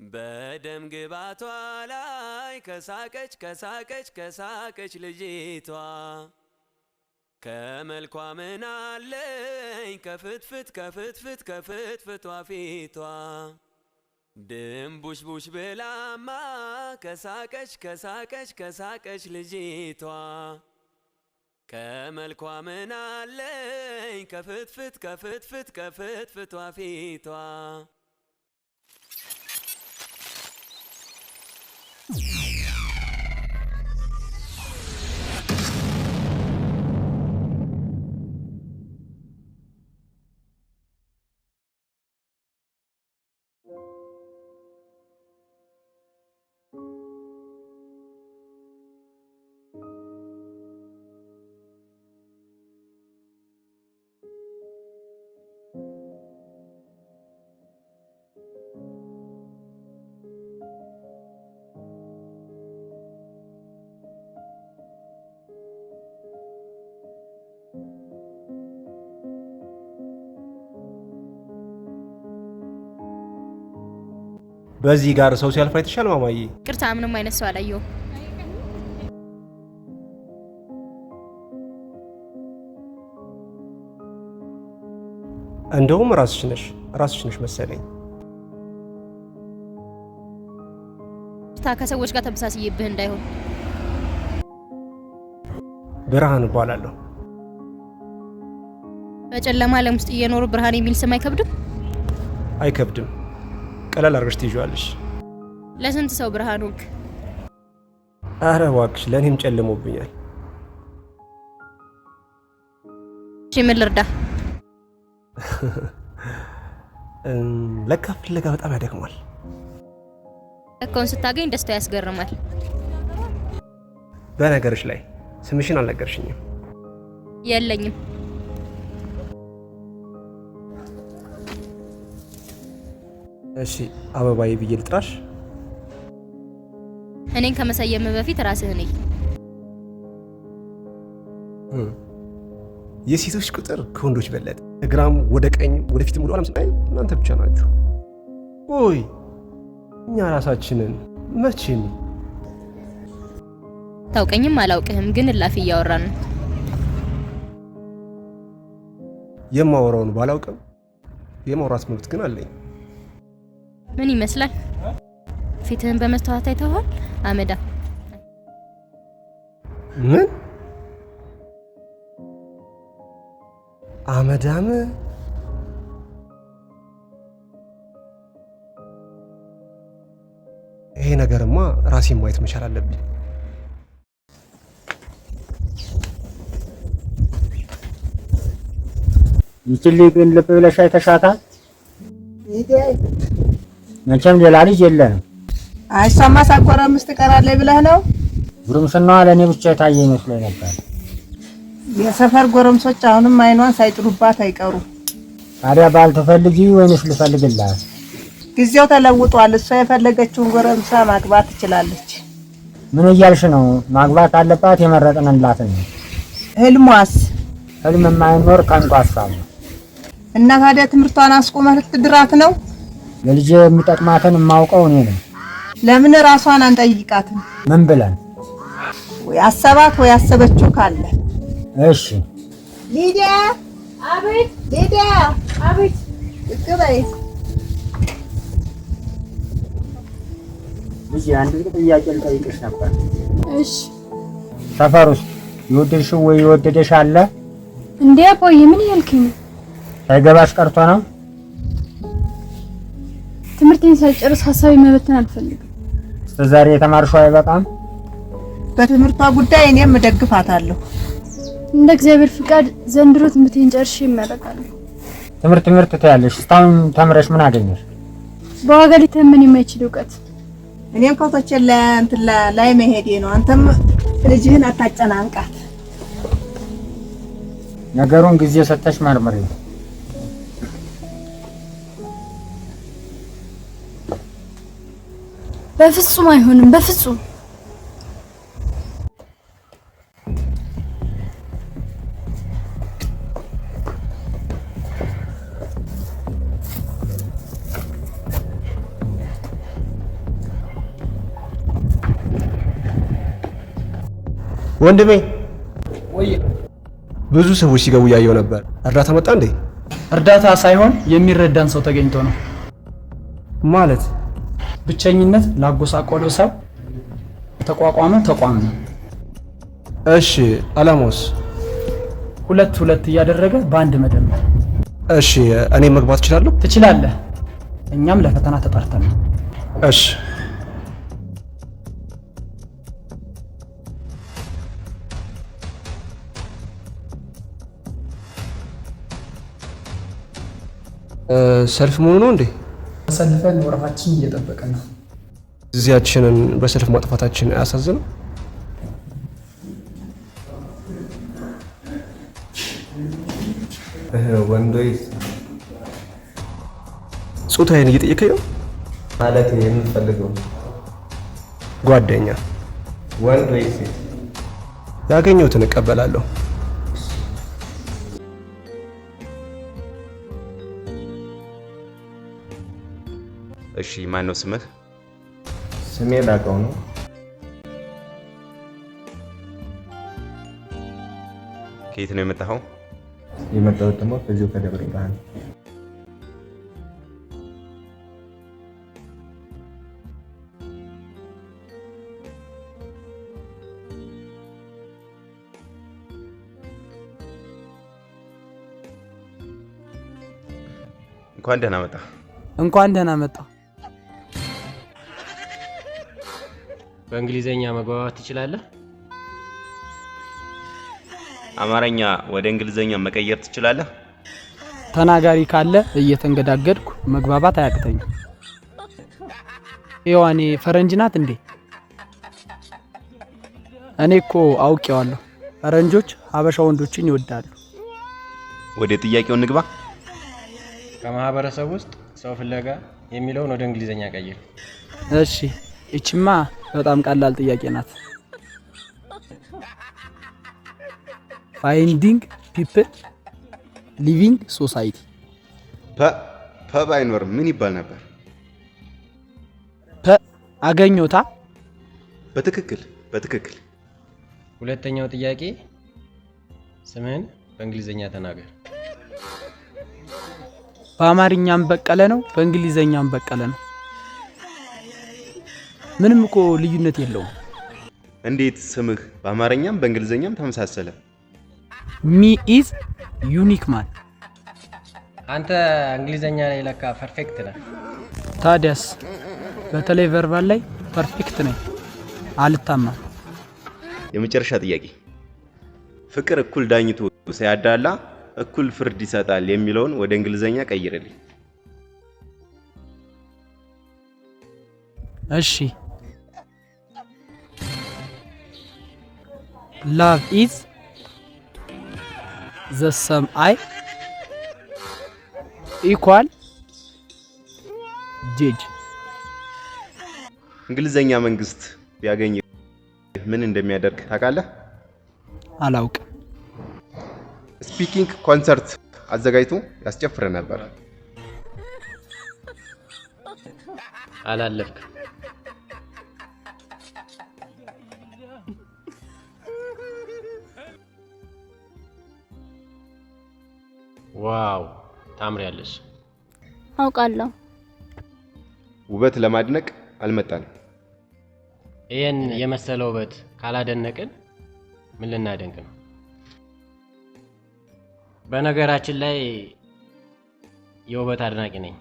በደም ግባቷ ላይ ከሳቀች ልጅቷ ከመልኳ ምናለኝ ከፍትፍቷ ፊቷ ድንቡሽቡሽ ብላማ ከሳቀች ልጅቷ ከመልኳ ምናለኝ ከፍትፍቷ ፊቷ በዚህ ጋር ሰው ሲያልፍ አይተሻል ማማዬ? ቅርታ ምንም አይነት ሰው አላየው። እንደውም ራስሽ ነሽ መሰለኝ። ከሰዎች ጋር ተመሳሳይብህ እንዳይሆን። ብርሃን እባላለሁ። በጨለማ ዓለም ውስጥ እየኖሩ ብርሃን የሚል ስም አይከብድም? አይከብድም። ቀላል አድርገሽ ትይዣለሽ። ለስንት ሰው ብርሃን ወክ? አረ እባክሽ ለኔም ጨልሞብኛል። እሺ ምን ልርዳ? ለካ ፍለጋ በጣም ያደክማል። እኮን ስታገኝ ደስታ ያስገርማል። በነገርሽ ላይ ስምሽን አልነገርሽኝም። የለኝም። እሺ አበባዬ ብዬ ልጥራሽ? እኔን ከመሰየም በፊት ራስህ ነኝ። የሴቶች ቁጥር ከወንዶች በለጠ። ግራም ወደ ቀኝ ወደ ፊትም ወደ ኋላም ስናይ እናንተ ብቻ ናችሁ። ኦይ እኛ ራሳችንን መቼም ታውቀኝም አላውቅህም ግን እላፊ እያወራን ነው። የማወራውን ባላውቅም የማውራት መብት ግን አለኝ። ምን ይመስላል? ፊትህን በመስተዋት አይተኸዋል? አመዳ ምን አመዳም? ይሄ ነገርማ ራሴን ማየት መቻል አለብኝ። ይችል ግን ልብ ብለሽ አይተሻታል? መቼም ሌላ ልጅ የለንም። አይሷማ ሳቆረምስ ትቀራለች ብለህ ነው? ጉርምስናዋ ለእኔ ብቻ የታየ ይመስለኝ ነበር። የሰፈር ጎረምሶች አሁንም አይኗን ሳይጥሉባት አይቀሩ። ታዲያ ባል ትፈልጊ ወይንስ ልፈልግላት? ጊዜው ተለውጧል። እሷ የፈለገችውን ጎረምሳ ማግባት ትችላለች። ምን እያልሽ ነው? ማግባት አለባት የመረጥንላትን ነው። ህልሟስ? ህልም የማይኖር ከንቱ ሀሳብ ነው። እና ታዲያ ትምህርቷን አስቆመህ ልትድራት ነው? ለልጄ የሚጠቅማትን የማውቀው እኔ ነኝ። ለምን ራሷን አንጠይቃትም? ምን ብለን? ወይ አሰባት ወይ አሰበችው ካለ። እሺ ሊዲያ። አቤት። ሊዲያ። አቤት። እቅበይ ልጄ አንድ ጥያቄ ልጠይቅሽ ነበር። እሺ። ሰፈር ውስጥ የወደድሽው ወይ የወደደሽ አለ እንዴ? ቆይ ምን ያልከኝ? ሳይገባሽ ቀርቶ ነው? ትምህርቴን ሳልጨርስ ሐሳቤ መበተን አልፈልግም። እስከዛሬ የተማርሽው አይበቃም? በትምህርቷ ጉዳይ እኔም እደግፋታለሁ። እንደ እግዚአብሔር ፍቃድ ዘንድሮ ትምህርቴን ጨርሼ እመረቃለሁ። ትምህርት ትያለሽ። እስካሁን ተምረሽ ምን አገኘሽ? በዋጋ ሊተመን የማይችል እውቀት። እኔም ከውቶችን ላይ መሄዴ ነው። አንተም ልጅህን አታጨናንቃት። ነገሩን ጊዜ ሰጥተሽ መርምሪ። በፍጹም አይሆንም፣ በፍጹም። ወንድሜ ወይ ብዙ ሰዎች ሲገቡ ያየው ነበር። እርዳታ መጣ እንዴ? እርዳታ ሳይሆን የሚረዳን ሰው ተገኝቶ ነው። ማለት ብቸኝነት ላጎሳቆለው ሰው የተቋቋመ ተቋም ነው። እሺ፣ አላማውስ? ሁለት እያደረገ በአንድ መደመር። እሺ፣ እኔ መግባት እችላለሁ? ትችላለህ። እኛም ለፈተና ተጠርተን ነው። እሺ። ሰልፍ መሆኑ ነው እንዴ? ተሰልፈን ወረፋችን እየጠበቀን ነው። ጊዜያችንን በሰልፍ ማጥፋታችን አያሳዝንም? ወንዶይ ጾታዬን እየጠየቀኝ ነው ማለት የምትፈልገው ጓደኛ? ወንድ ወይ ሴት? ያገኘሁትን እቀበላለሁ። እሺ፣ ማን ነው ስምህ? ስሜ ላቀው ነው። ከየት ነው የመጣኸው? የመጣሁት ደግሞ ከዚሁ ከደብረ ብርሃን። እንኳን ደህና መጣ። እንኳን ደህና መጣ። በእንግሊዘኛ መግባባት ትችላለህ? አማርኛ ወደ እንግሊዘኛ መቀየር ትችላለህ? ተናጋሪ ካለ እየተንገዳገድኩ መግባባት አያቅተኝም። ሔዋኔ ፈረንጅ ናት እንዴ? እኔ እኮ አውቄዋለሁ። ፈረንጆች ሀበሻ ወንዶችን ይወዳሉ። ወደ ጥያቄው እንግባ። ከማህበረሰብ ውስጥ ሰው ፍለጋ የሚለውን ወደ እንግሊዘኛ ቀይር። እሺ፣ እቺማ በጣም ቀላል ጥያቄ ናት። ፋይንዲንግ ፒፕል ሊቪንግ ሶሳይቲ። ባይኖር ምን ይባል ነበር? አገኘታ። በትክክል። ሁለተኛው ጥያቄ ስምህን በእንግሊዘኛ ተናገር። በአማርኛም በቀለ ነው፣ በእንግሊዘኛም በቀለ ነው። ምንም እኮ ልዩነት የለውም። እንዴት ስምህ በአማርኛም በእንግሊዘኛም ተመሳሰለ? ሚ ኢዝ ዩኒክ ማን። አንተ እንግሊዘኛ ላይ ለካ ፐርፌክት ነህ። ታዲያስ በተለይ ቨርባል ላይ ፐርፌክት ነኝ፣ አልታማም። የመጨረሻ ጥያቄ ፍቅር እኩል ዳኝቶ ሳያዳላ እኩል ፍርድ ይሰጣል የሚለውን ወደ እንግሊዘኛ ቀይርልኝ። እሺ፣ ላቭ ኢዝ ዘ ሰም አይ ኢኳል ጄጅ። እንግሊዘኛ መንግስት ቢያገኝ ምን እንደሚያደርግ ታውቃለህ? አላውቅም። ስፒኪንግ ኮንሰርት አዘጋጅቶ ያስጨፍረ ነበር። አላለፍክም። ዋው ታምሪያለሽ። አውቃለሁ። ውበት ለማድነቅ አልመጣንም። ይህን የመሰለ ውበት ካላደነቅን ምን ልናደንቅ ነው? በነገራችን ላይ የውበት አድናቂ ነኝ።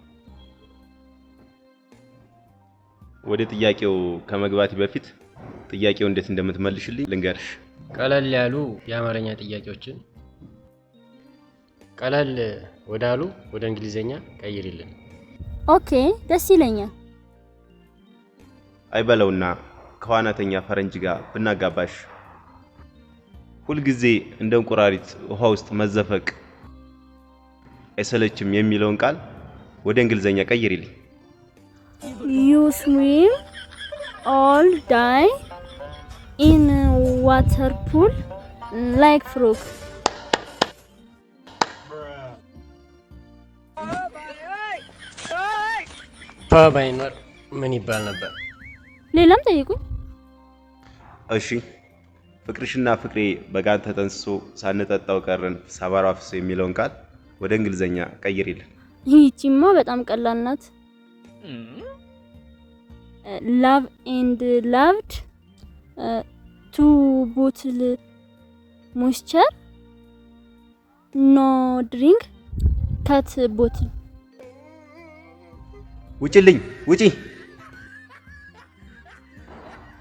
ወደ ጥያቄው ከመግባቴ በፊት ጥያቄው እንዴት እንደምትመልሽልኝ ልንገርሽ። ቀለል ያሉ የአማርኛ ጥያቄዎችን ቀለል ወዳሉ ወደ እንግሊዘኛ ቀይርልን። ኦኬ፣ ደስ ይለኛል። አይበለውና ከዋናተኛ ፈረንጅ ጋር ብናጋባሽ ሁልጊዜ እንደ እንቁራሪት ውሃ ውስጥ መዘፈቅ አይሰለችም የሚለውን ቃል ወደ እንግሊዘኛ ቀይርልኝ። You swim all day in water pool like frog. ባይኖር ምን ይባል ነበር? ሌላም ጠይቁኝ። እሺ፣ ፍቅርሽና ፍቅሬ በጋን ተጠንስሶ ሳንጠጣው ቀረን ሳባራ ፍሶ የሚለውን ቃል ወደ እንግሊዘኛ ቀይሪልን። ይህቺማ በጣም ቀላል ናት። love and loved, 2 bottle moisture, no drink, cut bottle. ውጪልኝ ውጪ።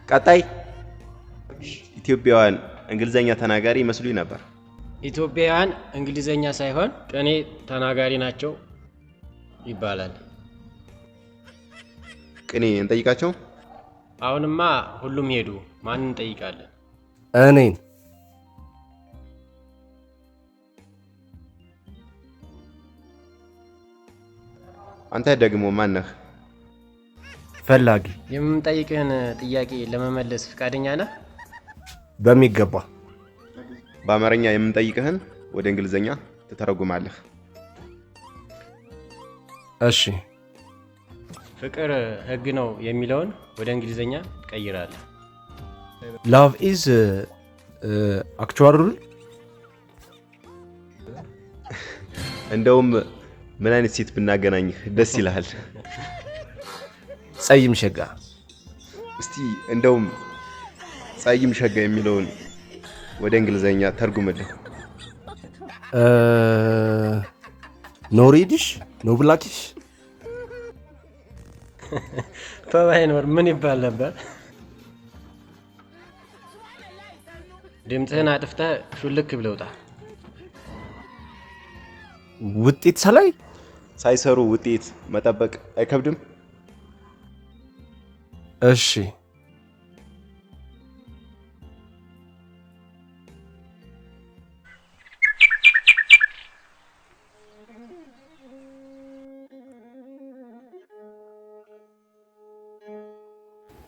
ቀጣይ ኢትዮጵያውያን እንግሊዘኛ ተናጋሪ መስሉኝ ነበር። ኢትዮጵያውያን እንግሊዘኛ ሳይሆን ቅኔ ተናጋሪ ናቸው ይባላል። ቅኔ እንጠይቃቸው። አሁንማ ሁሉም ሄዱ። ማንን እንጠይቃለን? እኔን። አንተ ደግሞ ማን ነህ? ፈላጊ። የምንጠይቅህን ጥያቄ ለመመለስ ፈቃደኛ ነህ? በሚገባ። በአማርኛ የምንጠይቅህን ወደ እንግሊዘኛ ትተረጉማለህ። እሺ። ፍቅር ህግ ነው የሚለውን ወደ እንግሊዘኛ ቀይራለህ። love is actual rule። እንደውም ምን አይነት ሴት ብናገናኝህ ደስ ይልሃል? ጸይም ሸጋ። እስቲ እንደውም ጸይም ሸጋ የሚለውን ወደ እንግሊዘኛ ተርጉምልህ። no reddish, no blackish። ተባይኖር ምን ይባል ነበር? ድምፅህን አጥፍተህ ሹልክ ብለውጣ። ውጤት ሳላይ ሳይሰሩ ውጤት መጠበቅ አይከብድም? እሺ።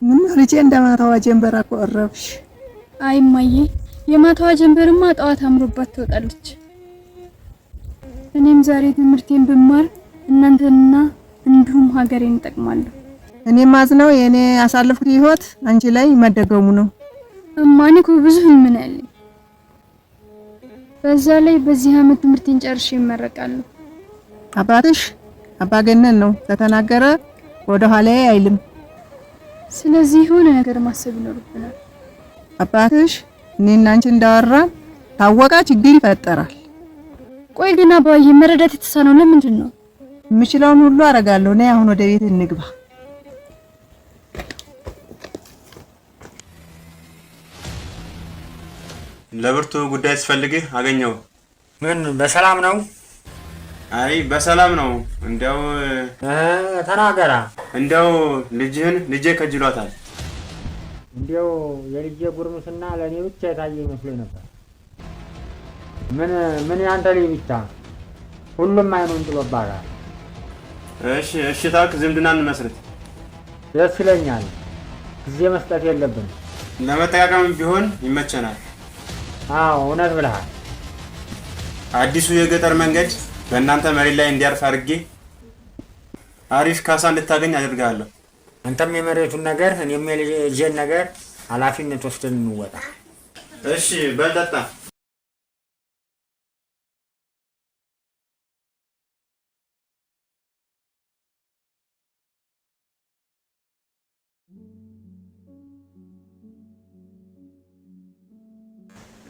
ምን ልጄ እንደማታዋ ጀንበር አቆረብሽ? አይ እማዬ፣ የማታዋ ጀንበርማ ጠዋት አምሮባት ትወጣለች። እኔም ዛሬ ትምህርቴን ብማር እናንተንና እንዲሁም ሀገሬን እጠቅማለሁ። እኔ ማዝነው የኔ ያሳለፍኩት ህይወት አንቺ ላይ መደገሙ ነው። እማኔ እኮ ብዙ ምን ያለኝ፣ በዛ ላይ በዚህ አመት ትምህርቴን ጨርሼ እመረቃለሁ። አባትሽ አባገነን ነው፣ ከተናገረ ወደ ኋላ አይልም። ስለዚህ የሆነ ነገር ማሰብ ይኖርብናል። አባትሽ እኔና አንቺ እንዳወራን ታወቃ ችግር ይፈጠራል። ቆይ ግን አባዬ መረዳት የተሳነው ለምንድን ነው? የምችለውን ሁሉ አደርጋለሁ። ነይ አሁን ወደ ቤት እንግባ። ለብርቱ ጉዳይ ስፈልግህ አገኘው። ምን በሰላም ነው? አይ በሰላም ነው። እንደው ተናገራ። እንደው ልጄ ከጅሏታል። እንደው የልጄ ጉርምስና ለኔ ብቻ የታየ መስሎኝ ነበር። ምን ያንተ ልጅ ብቻ? ሁሉም አይኑን ጥሎባታል። እሺ ታውቅ ዝምድና እንመስርት። ደስ ይለኛል። ጊዜ መስጠት የለብን። ለመጠቃቀም ቢሆን ይመቸናል። አዎ እውነት ብለሃል። አዲሱ የገጠር መንገድ በእናንተ መሬት ላይ እንዲያርፍ አድርጌ አሪፍ ካሳ እንድታገኝ አድርጋለሁ። አንተም የመሬቱን ነገር እኔም የልጄን ነገር ኃላፊነት ወስደን እንወጣ። እሺ በል ጠጣ።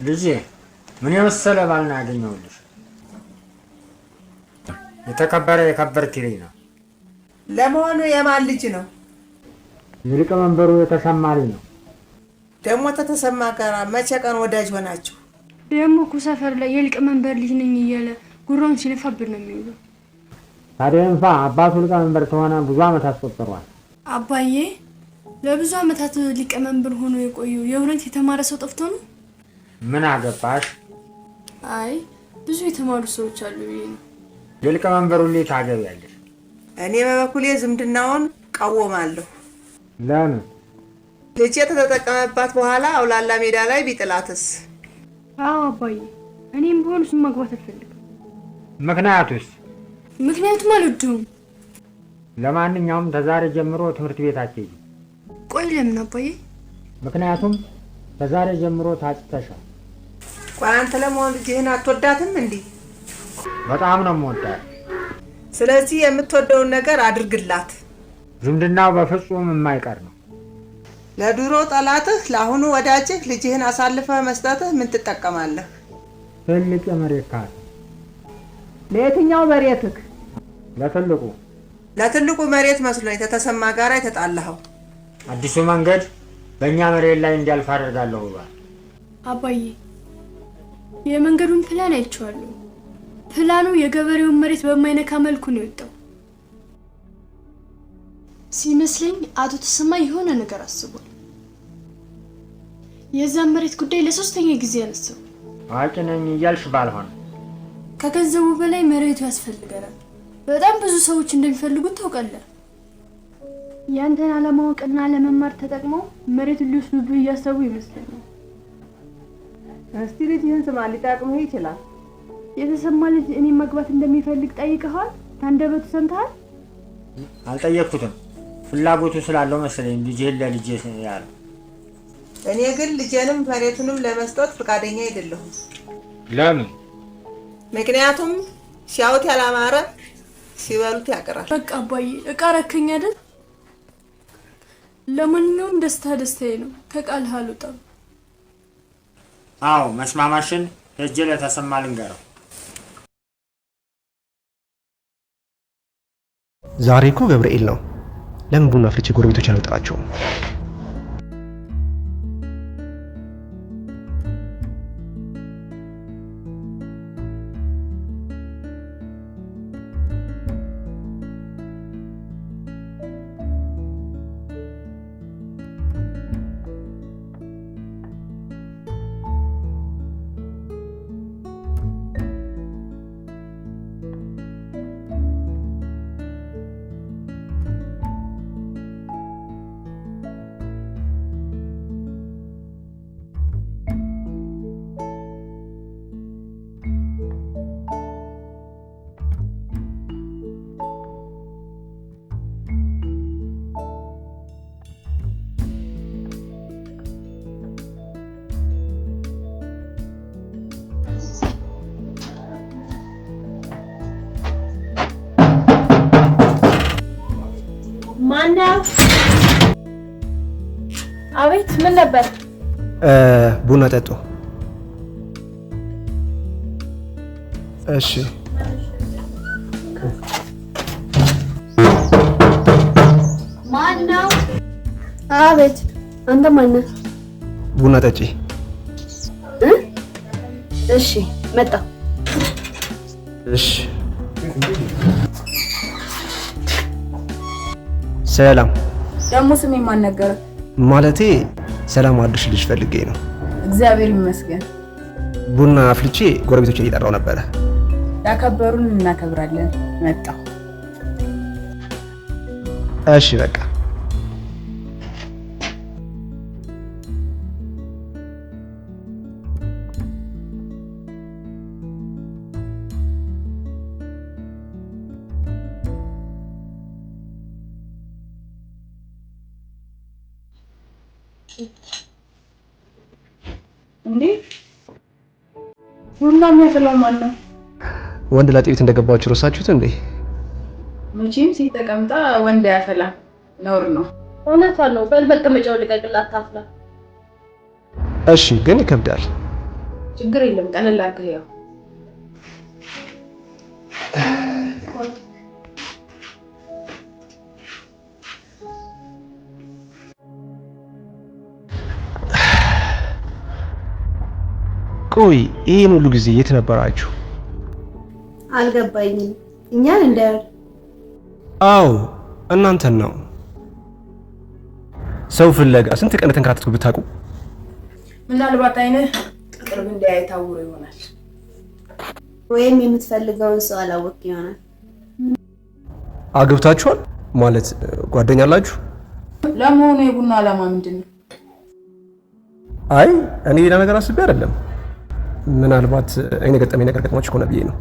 ልጄ ምን የመሰለ ባልና ያገኘሁልሽ። የተከበረ የከበርት ልጅ ነው። ለመሆኑ የማን ልጅ ነው? የሊቀመንበሩ የተሰማ ልጅ ነው። ደግሞ ተተሰማ ጋር መቼ ቀን ወዳጅ ሆናችሁ? ደግሞ እኮ ሰፈር ላይ የሊቀመንበር ልጅ ነኝ እያለ ጉራውን ሲነፋብን ነው የሚውለው። ታዲያ እንኳ አባቱ ሊቀመንበር ከሆነ ብዙ ዓመት አስቆጥሯል። አባዬ ለብዙ ዓመታት ሊቀመንበር ሆኖ የቆየው የእውነት የተማረ ሰው ጠፍቶ ነው? ምን አገባሽ? አይ ብዙ የተማሩ ሰዎች አሉ ብዬ ነው። የሊቀመንበሩን ልጅ ታገቢያለሽ? እኔ በበኩሌ ዝምድናውን ቀወማለሁ። ለምን? ልጄ ተተጠቀመባት በኋላ አውላላ ሜዳ ላይ ቢጥላትስ? አዎ አባዬ፣ እኔም ቢሆን እሱን ማግባት አልፈልግም። ምክንያቱስ? ምክንያቱም አልወደውም። ለማንኛውም ተዛሬ ጀምሮ ትምህርት ቤት አትሄጂም። ቆይ ለምን አባዬ? ምክንያቱም ከዛሬ ጀምሮ ታጭተሻል። ቆይ አንተ ለመሆን ልጅህን አትወዳትም እንዴ? በጣም ነው የምወዳት። ስለዚህ የምትወደውን ነገር አድርግላት። ዝምድናው በፍጹም የማይቀር ነው። ለድሮ ጠላትህ ለአሁኑ ወዳጅህ ልጅህን አሳልፈህ መስጠትህ ምን ትጠቀማለህ? ትልቅ የመሬት ካል። ለየትኛው መሬትህ? ለትልቁ መሬት መስሎኝ ከተሰማ ጋር የተጣላኸው። አዲሱ መንገድ በእኛ መሬት ላይ እንዲያልፍ አደርጋለሁ ብሏል። አባዬ የመንገዱን ፕላን አይቼዋለሁ። ፕላኑ የገበሬውን መሬት በማይነካ መልኩ ነው የወጣው። ሲመስለኝ አቶ ተሰማ የሆነ ነገር አስቧል። የዛን መሬት ጉዳይ ለሶስተኛ ጊዜ ያነሳው። አዋቂ ነኝ እያልሽ ባልሆነ ከገንዘቡ በላይ መሬቱ ያስፈልገናል። በጣም ብዙ ሰዎች እንደሚፈልጉት ታውቃለህ። ያንተን አለማወቅና ለመማር ተጠቅመው መሬቱን ሊወስዱብህ እያሰቡ ይመስለኛል። እስቲ ልጅህን ስማ፣ ሊጠቅምህ ይችላል። የተሰማ ልጅ እኔ ማግባት እንደሚፈልግ ጠይቀሃል? ታንደበቱ ሰምተሃል? አልጠየቅኩትም። ፍላጎቱ ስላለው መሰለኝ ልጅህን ለልጄ ያለው። እኔ ግን ልጄንም መሬቱንም ለመስጠት ፈቃደኛ አይደለሁም። ለምን? ምክንያቱም ሲያዩት ያላማረ ሲበሉት ያቀራል። በቃ አባዬ እቃ ረከኝ አይደል? ለማንኛውም ደስታዬ ነው። ከቃልህ አልወጣም። አዎ መስማማሽን ሄጄ ለተሰማ ልንገረው። ዛሬ እኮ ገብርኤል ነው። ለምን ቡና አፍልቼ ጎረቤቶች አልወጣቸውም? ማነው? አቤት፣ ምን ነበር? ቡና ጠጡ። እሺ። ማነው? አቤት፣ አንተ ማነህ? ቡና ጠጪ። እሺ፣ መጣ። እሺ። ሰላም። ደግሞ ስሜ ማን ነገረ? ማለቴ ሰላም አድርሽ ልጅ ፈልጌ ነው። እግዚአብሔር ይመስገን። ቡና አፍልቼ ጎረቤቶች እየጠራው ነበረ። ያከበሩን እናከብራለን። መጣሁ። እሺ በቃ እንዴ ቡና የሚያፈላው ማን ነው? ወንድ ላጤ ቤት እንደገባችሁ ረሳችሁት እንዴ? መቼም ሴት ተቀምጣ ወንድ ያፈላ ነውር ነው። እውነቷን ነው። በልበል መጫው ልቀቅላት ታፍላ። እሺ ግን ይከብዳል። ችግር የለም ቀለል አድርገህ ያው ቆይ ይሄን ሁሉ ጊዜ የት ነበራችሁ? አልገባኝም። እኛን እንዳያል? አዎ እናንተን ነው። ሰው ፍለጋ ስንት ቀን ተንከራተትኩ ብታውቁ። ምናልባት አይነህ ቅርብ እንዳያይ ታውሮ ይሆናል። ወይም የምትፈልገውን ሰው አላወቅ ይሆናል። አግብታችኋል ማለት ጓደኛ አላችሁ? ለመሆኑ የቡና ዓላማ ምንድን ነው? አይ እኔ ሌላ ነገር አስቤ አይደለም። ምናልባት እኔ ገጠመኝ ነገር ገጥሟችሁ ከሆነ ብዬ ነው።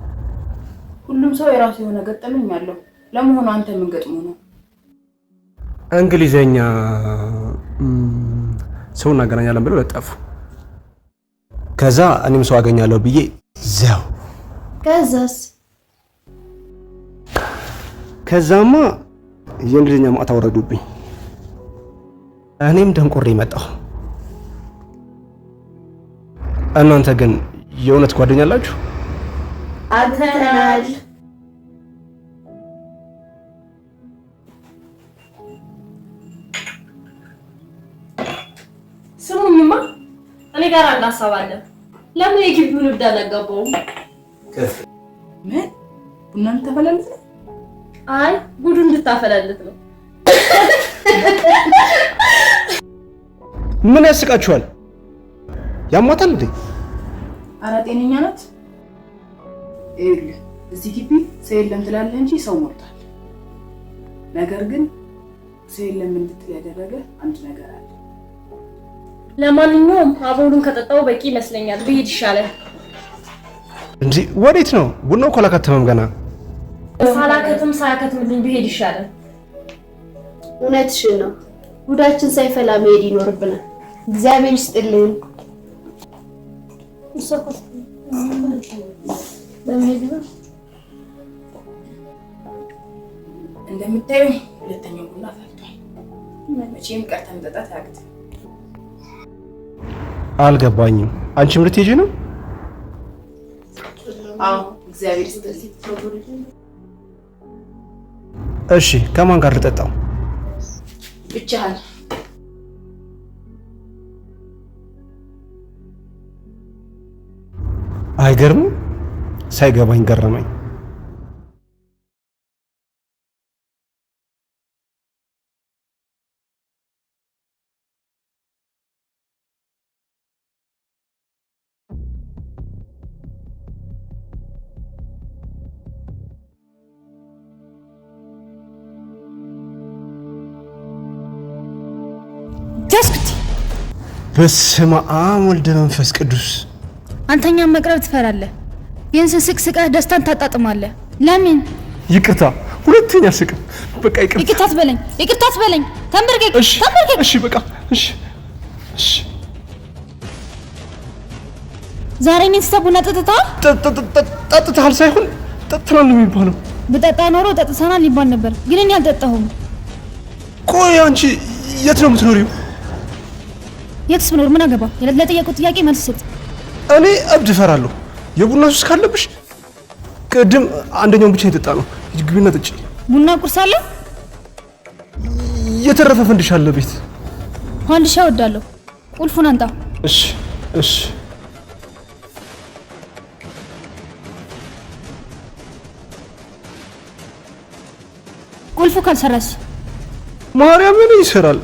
ሁሉም ሰው የራሱ የሆነ ገጠመኝ አለው። ለመሆኑ አንተ ምን ገጥሞ ነው? እንግሊዘኛ ሰው እናገናኛለን ብለው ለጠፉ። ከዛ እኔም ሰው አገኛለሁ ብዬ ዘው ከዛማ የእንግሊዝኛ ማታ ወረዱብኝ። እኔም ደንቆሬ መጣሁ። እናንተ ግን የእውነት ጓደኛ አላችሁ? አተናል ስሙኝማ እኔ ጋር አንድ ሀሳብ አለ። ለምን የግቢውን እብድ አላጋባውም? ምን ቡና እንድታፈላልት ነው? አይ ጉዱ እንድታፈላልት ነው። ምን ያስቃችኋል? ያሟታል እንዴ? ኧረ ጤነኛ ናት። ይኸውልህ እዚህ ግቢ ሰው የለም ትላለህ እንጂ ሰው ሞልቷል። ነገር ግን ሰው የለም እንድትል ያደረገ አንድ ነገር አለ። ለማንኛውም አቦሉን ከጠጣው በቂ ይመስለኛል። ብሄድ ይሻላል። እንዴ ወዴት ነው? ቡናው እኮ አላከተመም ገና። ሳያከትምልኝ ብሄድ ይሻላል። እውነትሽን ነው። ጉዳችን ሳይፈላ መሄድ ይኖርብናል። እግዚአብሔር ይስጥልን። እንደምታዩ ሁለተኛው ቡና ፈልቷል። መቼም ቀርተን መጠጣት አያቅትም። አልገባኝም። አንቺም ልትሄጂ ነው? አዎ እግዚአብሔር ይስጥልኝ። እሺ ከማን ጋር ልጠጣው? ብቻህን። አይገርምም? ሳይገባኝ ገረመኝ። በስመ አብ ወልደ መንፈስ ቅዱስ። አንተኛም መቅረብ ትፈራለህ። ይህን ስቅስቀህ ደስታን ታጣጥማለህ። ለምን? ይቅርታ፣ ሁለተኛ ስቅም። በቃ ይቅርታ። ይቅርታ አትበለኝ። ተንበርከክ። እሺ በቃ እሺ። ዛሬ እኔን ስተህ ቡና ጠጥተሃል? ጠጥተሃል ሳይሆን ጠጥተናል ነው የሚባለው። ብጠጣ ኖሮ ጠጥተናል ሊባል ነበር፣ ግን እኔ አልጠጣሁም። ቆይ አንቺ የት ነው የምትኖሪው? የትስ ብኖር ምን አገባ? ለጠየቁት ጥያቄ መልስ ስጥ። እኔ እብድ እፈራለሁ። የቡና ሱስ ካለብሽ ቅድም አንደኛውን ብቻ የጠጣ ነው። ግቢና ጠጪ። ቡና ቁርስ አለ? የተረፈ ፈንድሻ አለ ቤት። ፈንድሻ እወዳለሁ። ቁልፉን አንጣ። እሺ። ቁልፉ ካልሰራስ? ማርያምን ይሰራል።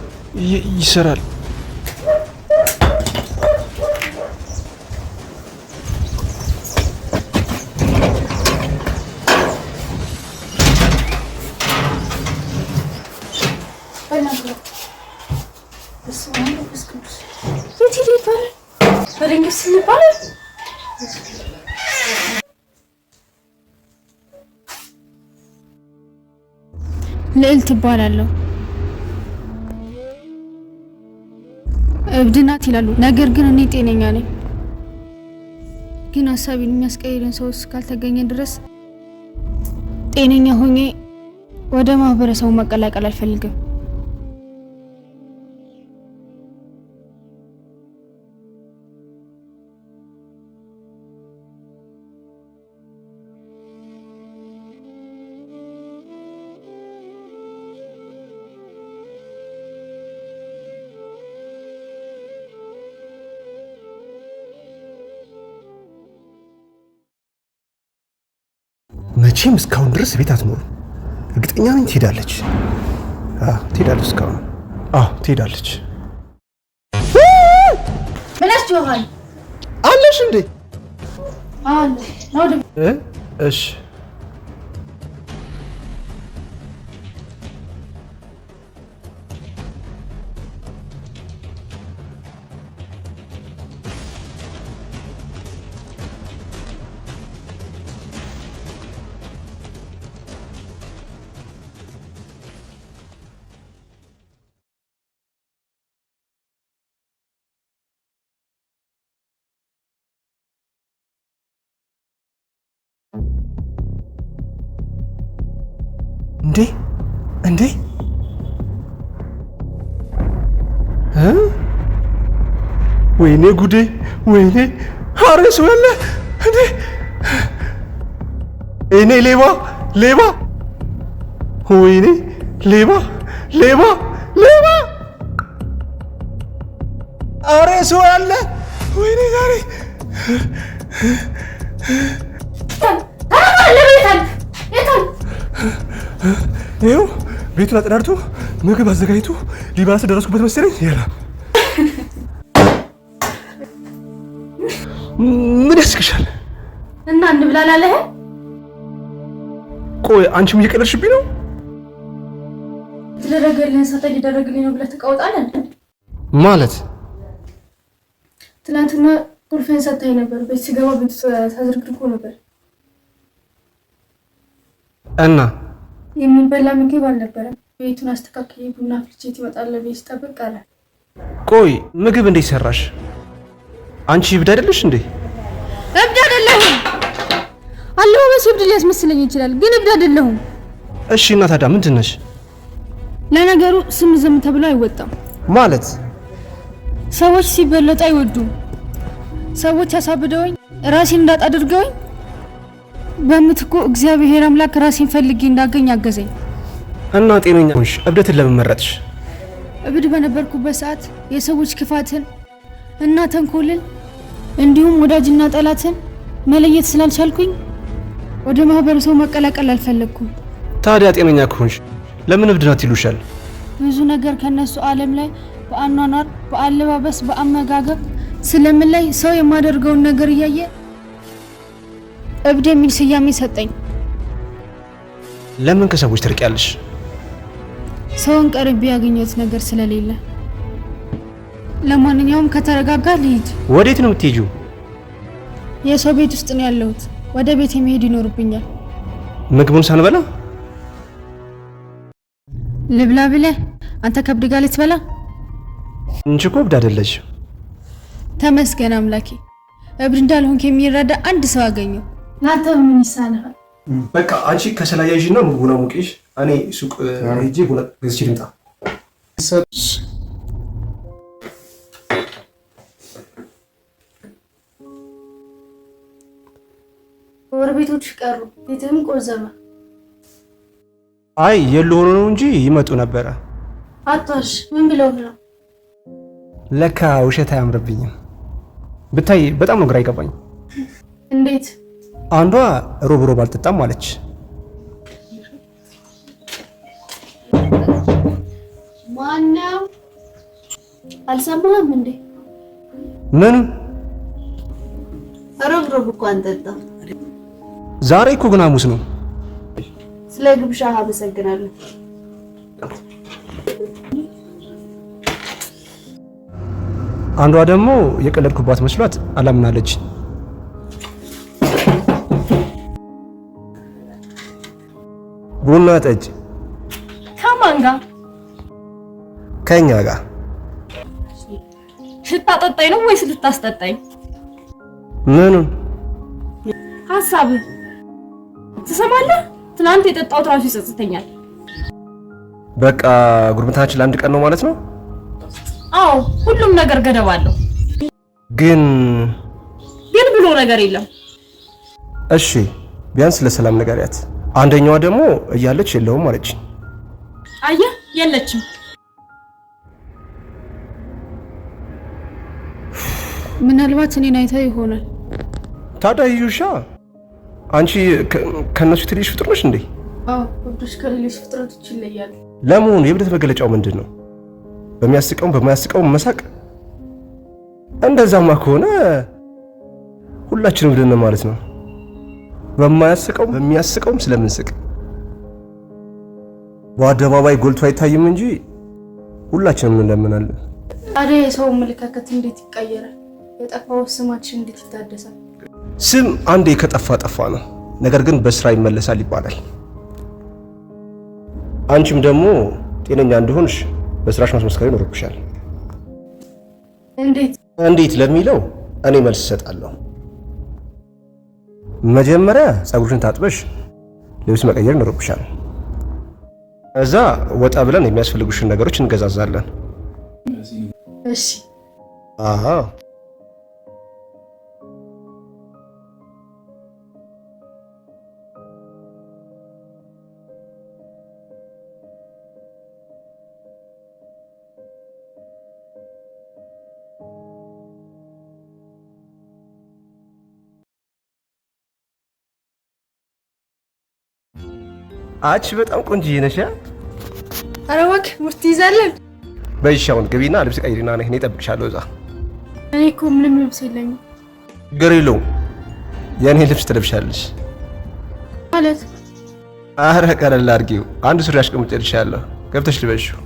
ልዕልት እባላለሁ። እብድ ናት ይላሉ፣ ነገር ግን እኔ ጤነኛ ነኝ። ግን ሀሳቤን የሚያስቀይረን ሰው እስካልተገኘ ድረስ ጤነኛ ሆኜ ወደ ማህበረሰቡ መቀላቀል አልፈልግም። መቼም እስካሁን ድረስ ቤት አትኖርም። እርግጠኛ ነኝ ትሄዳለች። እስካሁን ትሄዳለች። ምን ያስጮሃል? አለሽ እንዴ? እሺ እንዴ ወይኔ ጉዴ! ወይኔ ኧረ ሰው ያለ እንዴ! እኔ ሌባ! ወይኔ ሌባ! ኧረ ሰው ያለ ወይኔ ዛሬ ይኸው ቤቱን አጠናድቶ ምግብ አዘጋጅቶ ሊባስ ደረስኩበት መሰለኝ። ያላ ምን ያስቅሻል? እና እንብላላለህ? ቆይ አንቺም እየቀለድሽብኝ ነው? ትደረገልኝ ሰጠኝ ሊደረግልኝ ነው ብለህ ትቀውጣለህ ማለት? ትናንትና ቁልፌን ሰጥታኝ ነበር። ቤት ሲገባ ቤቱ ተዝረክርኮ ነበር እና የሚበላ ምግብ አልነበረም። ቤቱን አስተካክዬ ቡና ፍልቼ ትመጣለህ ብዬ ስጠብቅ አለ። ቆይ ምግብ እንዴት ሰራሽ? አንቺ እብድ አይደለሽ እንዴ? እብድ አይደለሁም። አለባበሴ እብድ ሊያስመስለኝ ይችላል፣ ግን እብድ አይደለሁም። እሺ እና ታዲያ ምንድን ነሽ? ለነገሩ ስም ዝም ተብሎ አይወጣም። ማለት ሰዎች ሲበለጡ አይወዱም። ሰዎች አሳብደውኝ ራሴን እንዳጣ አድርገውኝ በምትኩ እግዚአብሔር አምላክ ራሴን ፈልጌ እንዳገኝ አገዘኝ። እና ጤነኛ ሆንሽ? እብደትን ለምን መረጥሽ? እብድ በነበርኩበት ሰዓት የሰዎች ክፋትን እና ተንኮልን እንዲሁም ወዳጅና ጠላትን መለየት ስላልቻልኩኝ ወደ ማህበረሰቡ መቀላቀል አልፈለግኩም። ታዲያ ጤነኛ ከሆንሽ ለምን እብድ ናት ይሉሻል? ብዙ ነገር ከነሱ ዓለም ላይ በአኗኗር፣ በአለባበስ፣ በአመጋገብ ስለምላይ ሰው የማደርገውን ነገር እያየ እብድ የሚል ስያሜ ሰጠኝ። ለምን ከሰዎች ትርቂያለሽ? ሰውን ቀርቤ ያገኘሁት ነገር ስለሌለ። ለማንኛውም ከተረጋጋ ልሂድ። ወዴት ነው የምትሄጂው? የሰው ቤት ውስጥ ነው ያለሁት። ወደ ቤት መሄድ ይኖርብኛል። ምግቡን ሳንበላ ልብላ ብለህ አንተ ከእብድ ጋር ልትበላ? እንጂ እኮ እብድ አይደለሽ። ተመስገን አምላኬ፣ እብድ እንዳልሆንክ የሚረዳ አንድ ሰው አገኘው። ናንተ ምን ይሳናል? በቃ አንቺ ከሰላያይሽና ምግቡን አሙቂሽ፣ እኔ ሱቅ ሄጄ ቡና ገዝቼ ልምጣ። ጎረቤቶች ቀሩ፣ ቤትም ቆዘመ። አይ የሉ ሆኖ ነው እንጂ ይመጡ ነበረ። አቷሽ ምን ብለው ነው? ለካ ውሸት አያምርብኝም። ብታይ በጣም ነው ግራ ይገባኝ። እንዴት? አንዷ ሮብ አልጠጣም አለች። ማነው? አልሰማህም እንዴ? ምን? ሮብ እኮ አንጠጣም። ዛሬ እኮ ግን ሐሙስ ነው። ስለ ግብዣ አመሰግናለሁ። አንዷ ደግሞ የቀለድኩባት መስሏት አላምናለች። ቡና ጠጅ። ከማን ጋር? ከኛ ጋር። ልታጠጣኝ ነው ወይስ ልታስጠጣኝ? ምኑን? ሐሳብህ ትሰማለህ? ትናንት የጠጣሁት ራሱ ይጸጽተኛል። በቃ ጉርብታችን ለአንድ ቀን ነው ማለት ነው? አዎ፣ ሁሉም ነገር ገደብ አለው። ግን ብሎ ነገር የለም። እሺ ቢያንስ ለሰላም ንገሪያት። አንደኛዋ ደግሞ እያለች የለውም አለች። አየህ፣ የለችም። ምናልባት እኔን አይታ ይሆናል። ታዲያ ይዩሻ። አንቺ ከነሱ ትልሽ ፍጡር ነሽ እንዴ? አዎ፣ ወዶች ከሌሎች ፍጥረቶች ይለያሉ። ለመሆኑ የእብደት መገለጫው ምንድን ነው? በሚያስቀውም በማያስቀውም መሳቅ? እንደዛማ ከሆነ ሁላችንም እብድ ነን ማለት ነው። በማያስቀውም በሚያስቀውም ስለምንስቅ በአደባባይ ጎልቶ አይታይም እንጂ ሁላችንም እንደምናለን። ታዲያ የሰው አመለካከት እንዴት ይቀየራል? የጠፋው ስማችን እንዴት ይታደሳል? ስም አንዴ ከጠፋ ጠፋ ነው። ነገር ግን በስራ ይመለሳል ይባላል። አንቺም ደግሞ ጤነኛ እንደሆንሽ በስራሽ ማስመስከር ይኖርብሻል። እንዴት ለሚለው እኔ መልስ እሰጣለሁ። መጀመሪያ ፀጉርሽን ታጥበሽ ልብስ መቀየር ይኖርብሻል። እዛ ወጣ ብለን የሚያስፈልጉሽን ነገሮች እንገዛዛለን። እሺ። አሃ አች በጣም ቆንጆዬ ነሽ። ኧረ እባክህ ሙርት ይዛለን። በይሻውን ግቢና ልብስ ቀይሪና ነኝ፣ እኔ እጠብቅሻለሁ እዛ። እኔ እኮ ምንም ልብስ የለኝም። ችግር የለውም፣ የእኔ ልብስ ትለብሻለሽ። ማለት? አረ ቀለል አድርጊው፣ አንድ ሱሪ አስቀምጬልሻለሁ፣ ገብተሽ ልበሽው።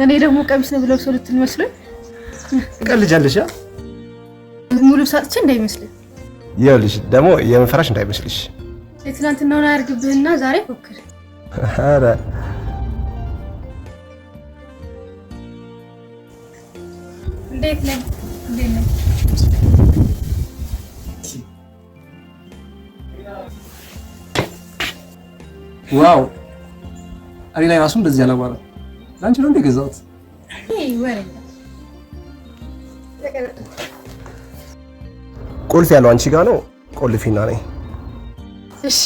እኔ ደግሞ ቀሚስ ነው ብለብሰው ልትል መስሎኝ። ትቀልጃለሽ። ሙሉ ልብስ አጥቼ እንዳይመስልህ። ይኸውልሽ ደግሞ የመፈራሽ እንዳይመስልሽ። የትናንትናውን አያርግብህና ዛሬ ፎክር። አረ እንዴት ነህ? እንዴት ነህ? ዋው! እኔ ላይ ራሱ እንደዚህ ያለማረ ላንቺ ነው እንደገዛሁት። ቁልፍ ያለው አንቺ ጋር ነው። ቆልፊና ነኝ። እሺ